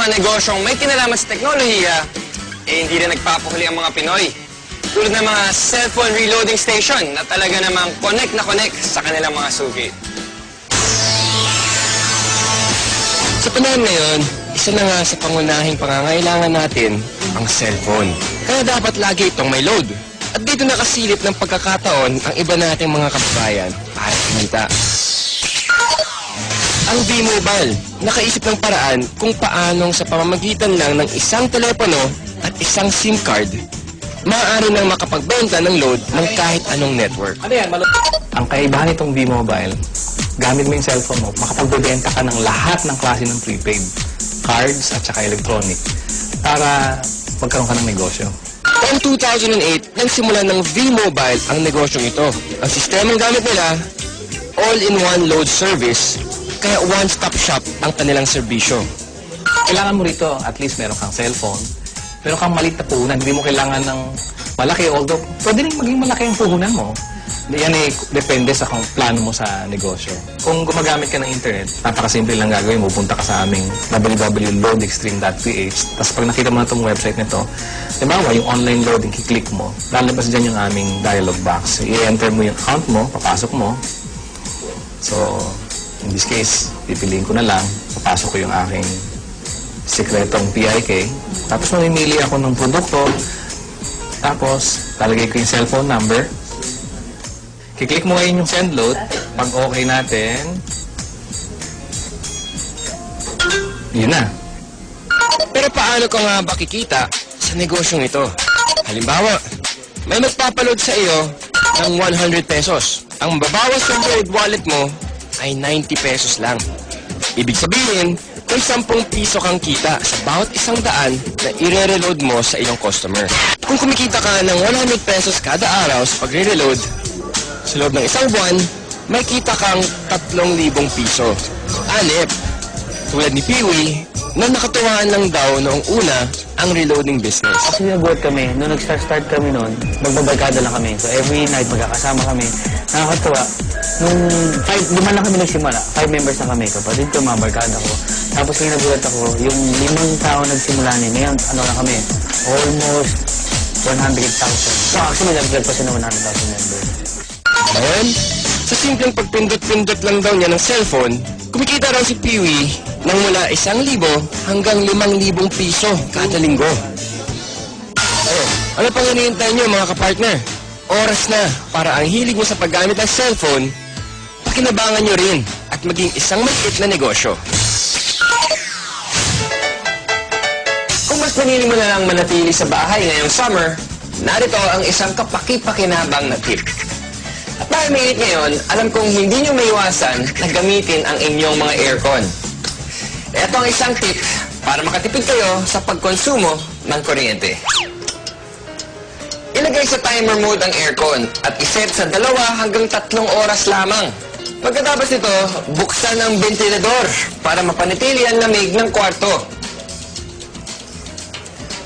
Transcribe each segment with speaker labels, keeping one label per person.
Speaker 1: mga negosyong may kinalaman sa teknolohiya, hindi rin nagpapahuli ang mga Pinoy. Tulad ng mga cellphone reloading station na talaga namang connect na connect sa kanilang mga suki.
Speaker 2: Sa panahon ngayon, isa na nga sa pangunahing pangangailangan natin ang cellphone. Kaya dapat lagi itong may load. At dito nakasilip ng pagkakataon ang iba nating mga kababayan para kumita. Ang V-Mobile, nakaisip ng paraan kung paanong sa pamamagitan lang ng isang telepono at isang SIM card, maaari nang makapagbenta ng load ng kahit anong network.
Speaker 3: Ang kaibahan nitong V-Mobile, gamit mo yung cellphone mo, makapagbebenta ka ng lahat ng klase ng prepaid, cards at saka electronic, para magkaroon ka ng negosyo.
Speaker 2: Taong 2008, nagsimula ng V-Mobile ang negosyong ito. Ang sistemang gamit nila, all-in-one load service, kaya one-stop shop ang kanilang serbisyo.
Speaker 3: Kailangan mo rito, at least meron kang cellphone, meron kang maliit na puhunan, hindi mo kailangan ng malaki, although pwede rin maging malaki ang puhunan mo. Yan depende sa kung plano mo sa negosyo. Kung gumagamit ka ng internet, napakasimple lang gagawin mo. Punta ka sa aming www.loadextreme.ph. Tapos pag nakita mo na itong website nito, diba, yung online loading, kiklik mo, lalabas dyan yung aming dialog box. I-enter mo yung account mo, papasok mo. So, in this case, pipiliin ko na lang, papasok ko yung aking sikretong PIK. Tapos mamimili ako ng produkto. Tapos, lalagay ko yung cellphone number. Kiklik mo ngayon yung send load. Pag okay natin, yun na.
Speaker 2: Pero paano ka nga ba kikita sa negosyong ito? Halimbawa, may magpapaload sa iyo ng 100 pesos. Ang babawas sa load wallet mo ay 90 pesos lang. Ibig sabihin, may 10 piso kang kita sa bawat 100 na i-reload mo sa iyong customer. Kung kumikita ka ng 100 pesos kada araw sa pagre-reload, sa loob ng isang buwan, may kita kang 3,000 piso. Anip, tulad ni Peewee, na nakatuwaan lang daw noong una ang reloading business.
Speaker 4: Actually, nagulat kami. Nung nag-start kami noon, magbabarkada lang kami. So, every night, magkakasama kami. Nakakatuwa. Nung 5 lang kami nagsimula. 5 members na kami. Kapatid ko, mga barkada ko. Tapos, yung nagulat ako, yung 5 tao nagsimula niya. Ngayon, ano na kami? Almost 100,000. So, actually, nag-grad pa siya ng 100,000 members.
Speaker 2: Ngayon, sa simpleng pagpindot-pindot lang daw niya ng cellphone, kumikita raw si Peewee ng mula 1,000 hanggang 5,000 piso kada linggo. Ayun, ano pang hinihintay niyo mga kapartner? Oras na para ang hilig niyo sa paggamit ng cellphone, pakinabangan niyo rin at maging isang maliit na negosyo.
Speaker 1: Kung mas pinili mo na lang manatili sa bahay ngayong summer, narito ang isang kapaki-pakinabang na tip. At dahil mainit ngayon, alam kong hindi nyo maiwasan na gamitin ang inyong mga aircon. Ito ang isang tip para makatipid kayo sa pagkonsumo ng kuryente. Ilagay sa timer mode ang aircon at iset sa 2 hanggang 3 oras lamang. Pagkatapos nito, buksan ang ventilador para mapanatili ang lamig ng kwarto.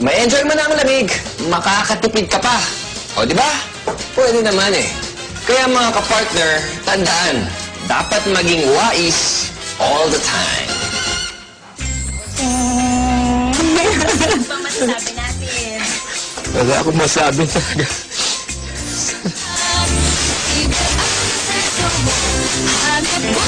Speaker 1: May enjoy mo na ang lamig, makakatipid ka pa. O di ba? Pwede naman eh. Kaya mga kapartner, tandaan, dapat maging wais all the time.
Speaker 5: Ano ba masasabi natin?
Speaker 2: Wala akong masabi talaga.
Speaker 5: Hanap mo